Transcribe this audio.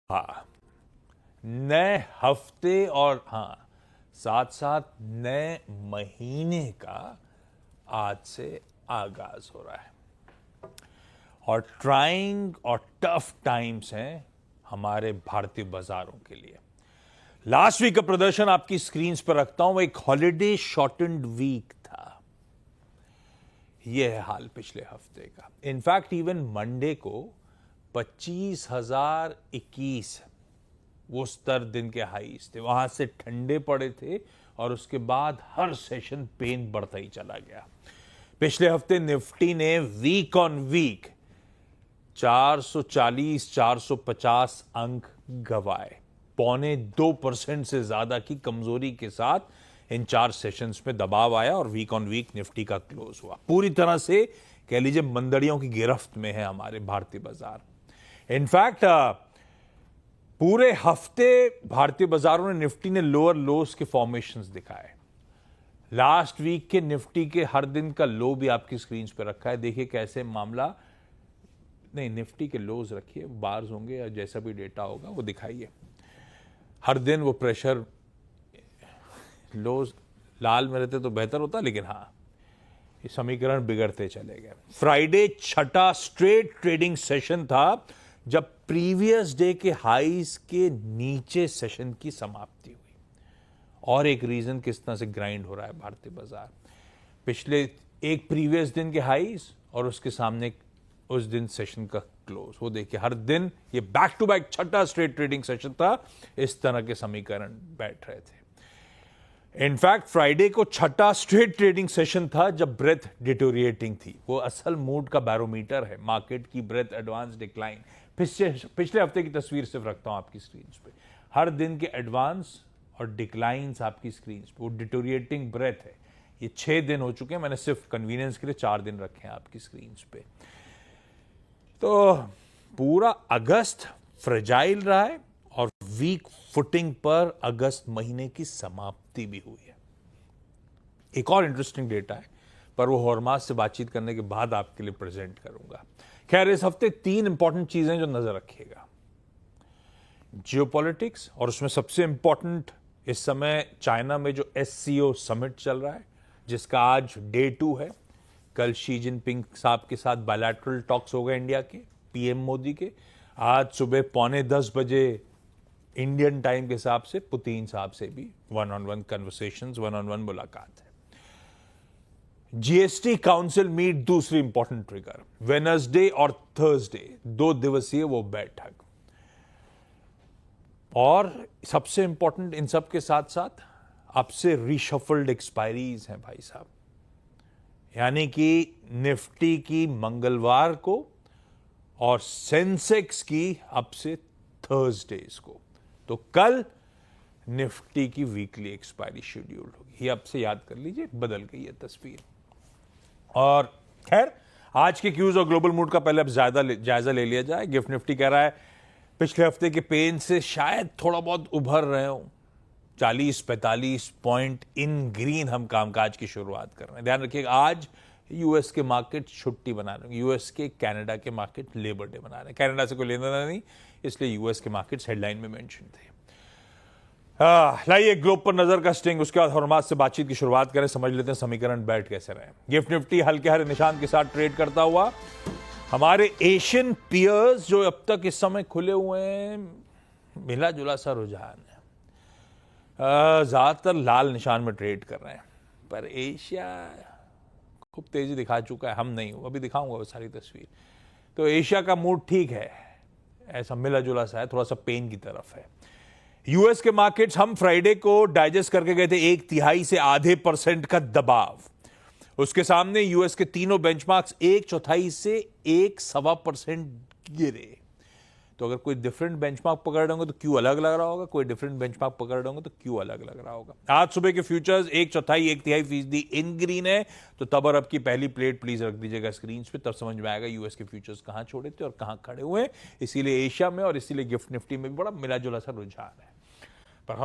हाँ, नए हफ्ते और हाँ साथ साथ नए महीने का आज से आगाज हो रहा है और ट्राइंग और टफ टाइम्स हैं हमारे भारतीय बाजारों के लिए। लास्ट वीक का प्रदर्शन आपकी स्क्रीन्स पर रखता हूं, एक हॉलिडे शॉर्टेंड वीक था। यह है हाल पिछले हफ्ते का। इनफैक्ट इवन मंडे को 25,021 वो स्तर दिन के हाईस थे, वहां से ठंडे पड़े थे और उसके बाद हर सेशन पेन बढ़ता ही चला गया। पिछले हफ्ते निफ्टी ने वीक ऑन वीक 440-450 अंक गवाए। 0.25% से ज्यादा की कमजोरी के साथ इन 4 सेशंस में दबाव आया और वीक ऑन वीक निफ्टी का क्लोज हुआ। पूरी तरह से कह लीजिए मंदड़ियों की गिरफ्त में है हमारे भारतीय बाजार। इनफैक्ट पूरे हफ्ते भारतीय बाजारों ने निफ्टी ने लोअर लोस के फॉर्मेशंस दिखाए। लास्ट वीक के निफ्टी के हर दिन का लो भी आपकी स्क्रीन पर रखा है। देखिए कैसे मामला, नहीं निफ्टी के लोज रखिए, बार्स होंगे या जैसा भी डेटा होगा वो दिखाइए। हर दिन वो प्रेशर लोज लाल में रहते तो बेहतर होता, लेकिन हाँ ये समीकरण बिगड़ते चले गए। फ्राइडे छठा स्ट्रेट ट्रेडिंग सेशन था जब प्रीवियस डे के हाईज के नीचे सेशन की समाप्ति हुई। और एक रीजन किस तरह से ग्राइंड हो रहा है भारतीय बाजार। पिछले एक प्रीवियस दिन के हाईज और उसके सामने उस दिन सेशन का क्लोज, वो देखिए हर दिन ये बैक टू बैक छठा स्ट्रेट ट्रेडिंग सेशन था। इस तरह के समीकरण बैठ रहे थे। इनफैक्ट फ्राइडे को छठा स्ट्रेट ट्रेडिंग सेशन था जब ब्रेथ डिटोरिएटिंग थी। वो असल मूड का बैरोमीटर है, मार्केट की ब्रेथ एडवांस डिक्लाइन। पिछले हफ्ते की तस्वीर सिर्फ रखता हूं आपकी स्क्रीन पे। हर दिन के एडवांस और डिक्लाइंस आपकी स्क्रीन पे, वो डिटोरिएटिंग ब्रेथ है। ये 6 दिन हो चुके हैं, मैंने सिर्फ कन्वीनियंस के लिए 4 दिन रखे हैं आपकी स्क्रीन पे। तो पूरा अगस्त फ्रेजाइल रहा है और वीक फुटिंग पर अगस्त महीने की समाप्ति भी हुई है। एक और इंटरेस्टिंग डेटा है, पर वो हॉरमास से बातचीत करने के बाद आपके लिए प्रेजेंट करूंगा। खैर इस हफ्ते 3 इंपॉर्टेंट चीजें जो नजर रखिएगा। जियोपॉलिटिक्स, और उसमें सबसे इंपॉर्टेंट इस समय चाइना में जो SCO समिट चल रहा है, जिसका आज डे 2 है। कल शी जिनपिंग साहब के साथ बायलैटरल टॉक्स हो गए इंडिया के, PM मोदी के। आज सुबह 9:45 बजे इंडियन टाइम के हिसाब से पुतिन साहब से भी वन-ऑन-वन कन्वर्सेशंस, वन-ऑन-वन मुलाकात है। GST काउंसिल मीट, दूसरी इंपॉर्टेंट ट्रिगर। वेडनेसडे और थर्सडे 2 दिवसीय वो बैठक। और सबसे इंपॉर्टेंट इन सब के साथ साथ अब से रीशफल्ड एक्सपायरीज हैं भाई साहब। यानी कि निफ्टी की मंगलवार को और सेंसेक्स की अब से थर्सडेज को। तो कल निफ्टी की वीकली एक्सपायरी शेड्यूल्ड होगी। ये अब से याद कर लीजिए, बदल गई है तस्वीर। और खैर आज के क्यूज और ग्लोबल मूड का पहले अब जायजा ले लिया जाए। गिफ्ट निफ्टी कह रहा है पिछले हफ्ते के पेन से शायद थोड़ा बहुत उभर रहे हो। 40-45 पॉइंट इन ग्रीन हम कामकाज की शुरुआत कर रहे हैं। ध्यान रखिएगा आज यूएस के मार्केट छुट्टी बना रहे हैं। यूएस के कनाडा के मार्केट लेबर डे मना रहे हैं। कनाडा से कोई लेना देना नहीं, इसलिए यूएस के मार्केट्स हेडलाइन में मेंशन थे। लाइए ग्लोब पर नजर का स्टिंग, उसके बाद हॉरमास से बातचीत की शुरुआत करें। समझ लेते हैं समीकरण बैठ कैसे रहे। गिफ्ट निफ्टी हल्के हरे निशान के साथ ट्रेड करता हुआ। हमारे एशियन पियर्स जो अब तक इस समय खुले हुए हैं, मिला जुला सा रुझान है। ज्यादातर लाल निशान में ट्रेड कर रहे हैं, पर एशिया खूब तेजी दिखा चुका है। हम नहीं हूं, अभी दिखाऊंगा वो सारी तस्वीर। तो एशिया का मूड ठीक है, ऐसा मिला जुला सा है, थोड़ा सा पेन की तरफ है। यूएस के मार्केट्स हम फ्राइडे को डाइजेस्ट करके गए थे 1/3 से आधे % का दबाव। उसके सामने यूएस के तीनों बेंचमार्क्स 1/4 से 1.25% गिरे। तो अगर कोई डिफरेंट बेंचमार्क पकड़ रहे होंगे तो क्यों अलग लग रहा होगा, कोई डिफरेंट बेंचमार्क पकड़ रहे होंगे तो क्यों अलग लग रहा होगा। आज सुबह के फ्यूचर्स 1/4-1/3% इन ग्रीन है। तो तब और अब की पहली प्लेट प्लीज रख दीजिएगा स्क्रीन पे, तब समझ में आएगा यूएस के फ्यूचर्स कहां छोड़े थे और कहां खड़े हुए। इसीलिए एशिया में और इसीलिए गिफ्ट निफ्टी में भी बड़ा मिला जुला सा रुझान है। पर